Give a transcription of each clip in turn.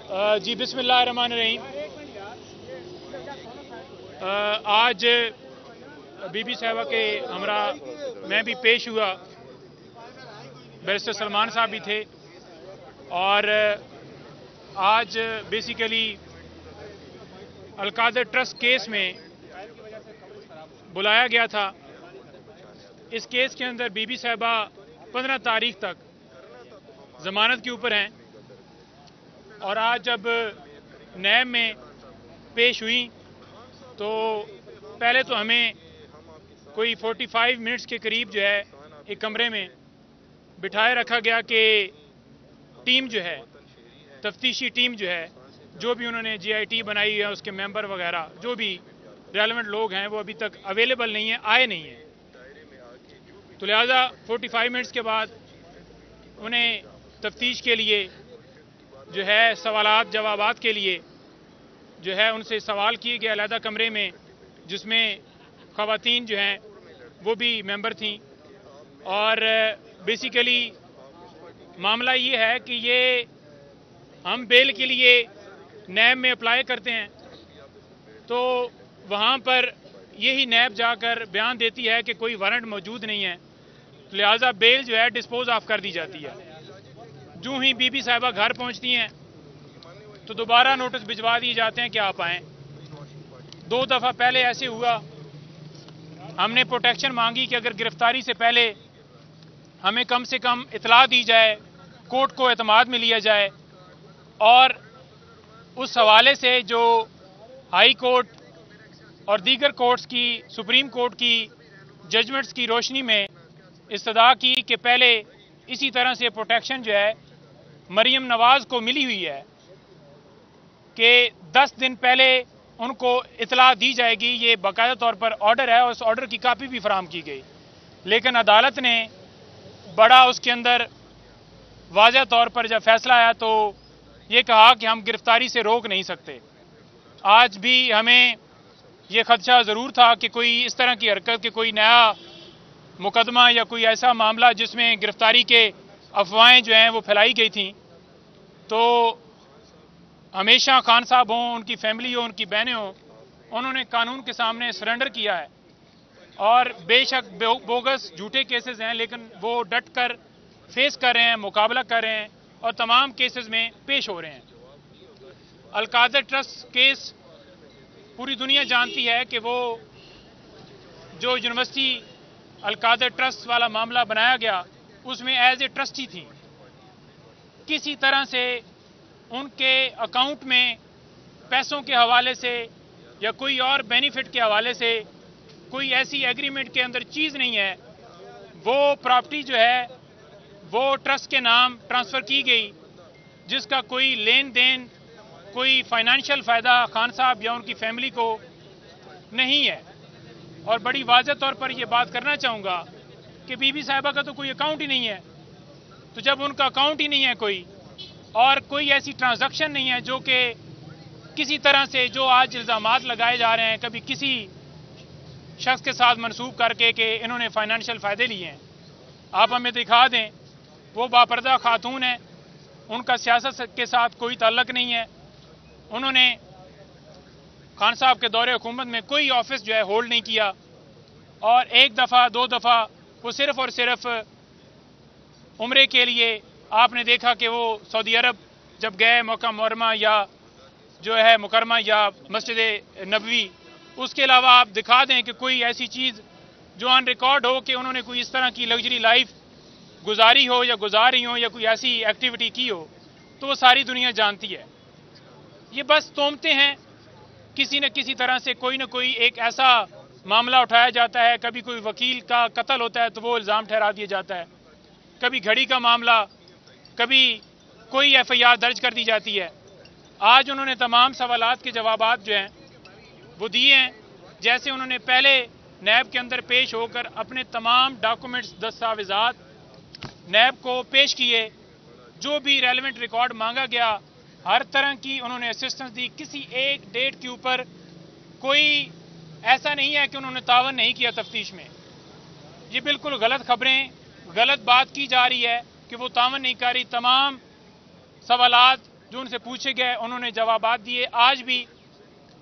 जी बिस्मिल्लाहिर्रहमानिर्रहीम। आज बीबी साहिबा के हमरा मैं भी पेश हुआ, बैरिस्टर सलमान साहब भी थे और आज बेसिकली अलकादर ट्रस्ट केस में बुलाया गया था। इस केस के अंदर बीबी साहिबा 15 तारीख तक ज़मानत के ऊपर हैं और आज जब नैब में पेश हुई तो पहले तो हमें कोई 45 मिनट्स के करीब जो है एक कमरे में बिठाए रखा गया कि टीम जो है, तफ्तीशी टीम जो है, जो भी उन्होंने GIT बनाई है उसके मेंबर वगैरह जो भी रेलेवेंट लोग हैं वो अभी तक अवेलेबल नहीं है, आए नहीं हैं। तो लिहाजा 45 मिनट्स के बाद उन्हें तफ्तीश के लिए जो है सवालात जवाबात के लिए जो है उनसे सवाल किए गए अलहदा कमरे में, जिसमें ख़वातीन जो हैं वो भी मेंबर थीं। और बेसिकली मामला ये है कि ये हम बेल के लिए नैब में अप्लाई करते हैं तो वहाँ पर यही नैब जाकर बयान देती है कि कोई वारंट मौजूद नहीं है, तो लिहाजा बेल जो है डिस्पोज ऑफ कर दी जाती है। जो ही बीबी साहिबा घर पहुँचती हैं तो दोबारा नोटिस भिजवा दिए जाते हैं कि आप आएँ। 2 दफ़ा पहले ऐसे हुआ, हमने प्रोटेक्शन मांगी कि अगर गिरफ्तारी से पहले हमें कम से कम इतला दी जाए, कोर्ट को एतमाद में लिया जाए और उस हवाले से जो हाई कोर्ट और दीगर कोर्ट्स की, सुप्रीम कोर्ट की जजमेंट्स की रोशनी में इस्तदा की कि पहले इसी तरह से प्रोटेक्शन जो है मरियम नवाज को मिली हुई है कि 10 दिन पहले उनको इतला दी जाएगी। ये बाकायदा तौर पर ऑर्डर है और उस ऑर्डर की कापी भी फराहम की गई, लेकिन अदालत ने बड़ा उसके अंदर वाज़ह तौर पर जब फैसला आया तो ये कहा कि हम गिरफ्तारी से रोक नहीं सकते। आज भी हमें ये खदशा ज़रूर था कि कोई इस तरह की हरकत कि कोई नया मुकदमा या कोई ऐसा मामला जिसमें गिरफ्तारी के अफवाहें जो हैं वो फैलाई गई थी, तो हमेशा खान साहब हों, उनकी फैमिली हो, उनकी बहनें हों, उन्होंने कानून के सामने सरेंडर किया है और बेशक बोगस झूठे केसेस हैं लेकिन वो डट कर फेस कर रहे हैं, मुकाबला कर रहे हैं और तमाम केसेस में पेश हो रहे हैं। अलकादर ट्रस्ट केस पूरी दुनिया जानती है कि वो जो यूनिवर्सिटी अलकादर ट्रस्ट वाला मामला बनाया गया उसमें एज ए ट्रस्टी थी। किसी तरह से उनके अकाउंट में पैसों के हवाले से या कोई और बेनिफिट के हवाले से कोई ऐसी एग्रीमेंट के अंदर चीज़ नहीं है। वो प्रॉपर्टी जो है वो ट्रस्ट के नाम ट्रांसफ़र की गई जिसका कोई लेन देन, कोई फाइनेंशियल फ़ायदा खान साहब या उनकी फैमिली को नहीं है। और बड़ी वाज़ह तौर पर यह बात करना चाहूँगा कि बीबी साहिबा का तो कोई अकाउंट ही नहीं है। तो जब उनका अकाउंट ही नहीं है कोई और कोई ऐसी ट्रांजैक्शन नहीं है जो कि किसी तरह से जो आज इल्ज़ामात लगाए जा रहे हैं कभी किसी शख्स के साथ मनसूब करके कि इन्होंने फाइनेंशियल फ़ायदे लिए हैं, आप हमें दिखा दें। वो बापर्दा खातून है, उनका सियासत के साथ कोई ताल्लुक़ नहीं है। उन्होंने खान साहब के दौरे हुकूमत में कोई ऑफिस जो है होल्ड नहीं किया और 1 दफ़ा 2 दफ़ा वो सिर्फ़ और सिर्फ उम्रे के लिए आपने देखा कि वो सऊदी अरब जब गए मक्का मुकर्रमा या जो है मुकरमा या मस्जिद नबवी, उसके अलावा आप दिखा दें कि कोई ऐसी चीज़ जो ऑन रिकॉर्ड हो कि उन्होंने कोई इस तरह की लग्जरी लाइफ गुजारी हो या गुजार रही हो या कोई ऐसी एक्टिविटी की हो, तो वो सारी दुनिया जानती है। ये बस तोहमतें हैं, किसी न किसी तरह से कोई न कोई एक ऐसा मामला उठाया जाता है, कभी कोई वकील का कत्ल होता है तो वो इल्ज़ाम ठहरा दिया जाता है, कभी घड़ी का मामला, कभी कोई FIR दर्ज कर दी जाती है। आज उन्होंने तमाम सवालात के जवाबात जो हैं वो दिए हैं, जैसे उन्होंने पहले नैब के अंदर पेश होकर अपने तमाम डॉक्यूमेंट्स, दस्तावेज़ात नैब को पेश किए, जो भी रेलेवेंट रिकॉर्ड मांगा गया हर तरह की उन्होंने असिस्टेंस दी। किसी एक डेट के ऊपर कोई ऐसा नहीं है कि उन्होंने तावन नहीं किया तफ्तीश में। ये बिल्कुल गलत खबरें, गलत बात की जा रही है कि वो तावन नहीं कर रही। तमाम सवालात जो उनसे पूछे गए उन्होंने जवाबात दिए। आज भी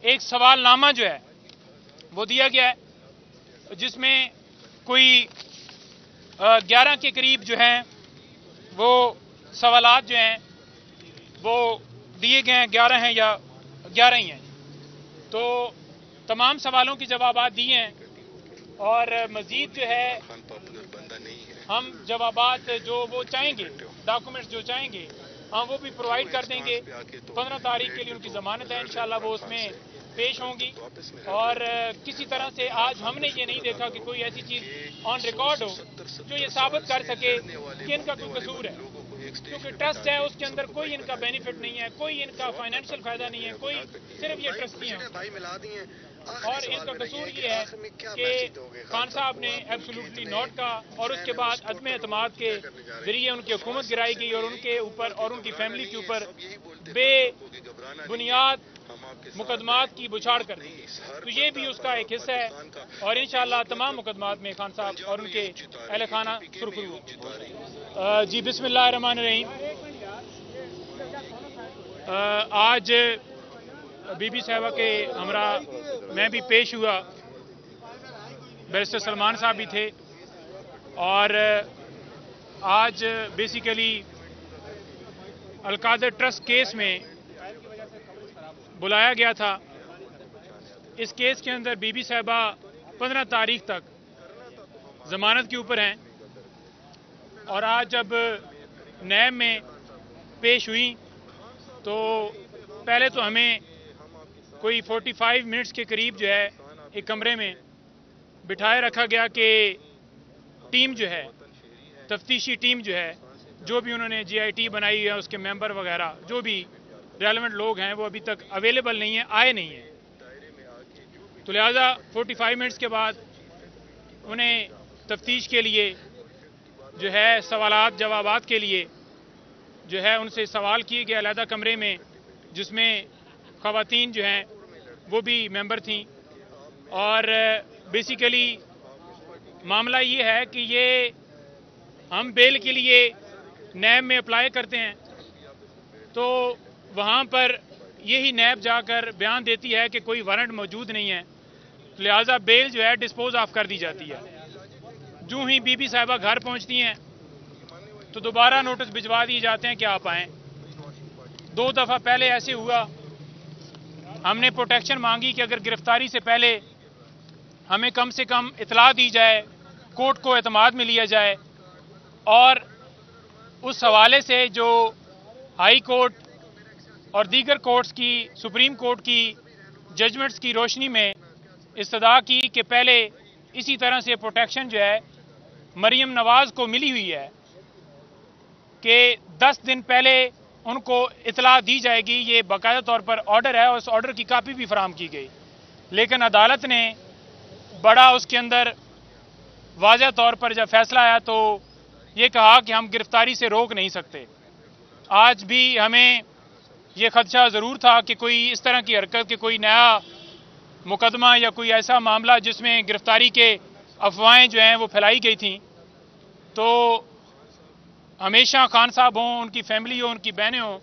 एक सवालनामा जो है वो दिया गया है जिसमें कोई 11 के करीब जो हैं वो सवालात जो हैं वो दिए गए हैं, 11 हैं या 11 ही हैं। तो तमाम सवालों की जवाबात दिए हैं और मज़ीद जो है हम जवाबात जो वो चाहेंगे, डॉक्यूमेंट्स जो चाहेंगे हम वो भी प्रोवाइड कर देंगे। 15 तारीख के लिए उनकी ज़मानत है, इंशाल्लाह वो उसमें पेश होंगी। और किसी तरह से आज हमने ये नहीं देखा कि कोई ऐसी चीज़ ऑन रिकॉर्ड हो जो ये साबित कर सके कि इनका कोई कसूर है, क्योंकि ट्रस्ट है उसके अंदर कोई इनका बेनिफिट नहीं है, कोई इनका फाइनेंशियल फायदा नहीं है, कोई सिर्फ ये ट्रस्टी हैं। और इनका कसूर ये है कि खान साहब ने एब्सोल्युटली नॉट कहा और उसके बाद अज़्म एतमाद के जरिए उनकी हुकूमत गिराई गई और उनके ऊपर और उनकी फैमिली के ऊपर बेबुनियाद मुकदमात की बुछाड़ कर दी। तो ये भी उसका एक हिस्सा है और इंशाअल्लाह तमाम मुकदमात में खान साहब और उनके अहल खाना सुरखरू। जी बिस्मिल्लाहिर्रहमानिर्रहीम। आज बीबी साहिबा के हमरा मैं भी पेश हुआ, बैरिस्टर सलमान साहब भी थे और आज बेसिकली अलकादर ट्रस्ट केस में बुलाया गया था। इस केस के अंदर बीबी साहिबा 15 तारीख तक ज़मानत के ऊपर हैं और आज जब नैब में पेश हुई तो पहले तो हमें कोई 45 मिनट्स के करीब जो है एक कमरे में बिठाए रखा गया कि टीम जो है, तफ्तीशी टीम जो है, जो भी उन्होंने GIT बनाई है उसके मेंबर वगैरह जो भी रेलेवेंट लोग हैं वो अभी तक अवेलेबल नहीं है, आए नहीं हैं। तो लिहाजा 45 मिनट्स के बाद उन्हें तफ्तीश के लिए जो है सवालात जवाबात के लिए जो है उनसे सवाल किए गए अलहदा कमरे में, जिसमें ख़वातीन जो हैं वो भी मेंबर थीं। और बेसिकली मामला ये है कि ये हम बेल के लिए नैब में अप्लाई करते हैं तो वहाँ पर यही नैब जाकर बयान देती है कि कोई वारंट मौजूद नहीं है, लिहाजा बेल जो है डिस्पोज ऑफ कर दी जाती है। जो ही बीबी साहिबा घर पहुँचती हैं तो दोबारा नोटिस भिजवा दिए जाते हैं कि आप आएँ। 2 दफ़ा पहले ऐसे हुआ, हमने प्रोटेक्शन मांगी कि अगर गिरफ्तारी से पहले हमें कम से कम इतला दी जाए, कोर्ट को एतमाद में लिया जाए और उस हवाले से जो हाई कोर्ट और दीगर कोर्ट्स की, सुप्रीम कोर्ट की जजमेंट्स की रोशनी में इस्तदा की कि पहले इसी तरह से प्रोटेक्शन जो है मरियम नवाज़ को मिली हुई है कि 10 दिन पहले उनको इतला दी जाएगी, ये बाकायदा तौर पर ऑर्डर है और उस ऑर्डर की कापी भी फराहम की गई। लेकिन अदालत ने बड़ा उसके अंदर वाज़ह तौर पर जब फैसला आया तो ये कहा कि हम गिरफ्तारी से रोक नहीं सकते। आज भी हमें ये खदशा ज़रूर था कि कोई इस तरह की हरकत के कोई नया मुकदमा या कोई ऐसा मामला जिसमें गिरफ्तारी के अफवाहें जो हैं वो फैलाई गई थी। तो हमेशा खान साहब हों, उनकी फैमिली हो, उनकी बहनें हों,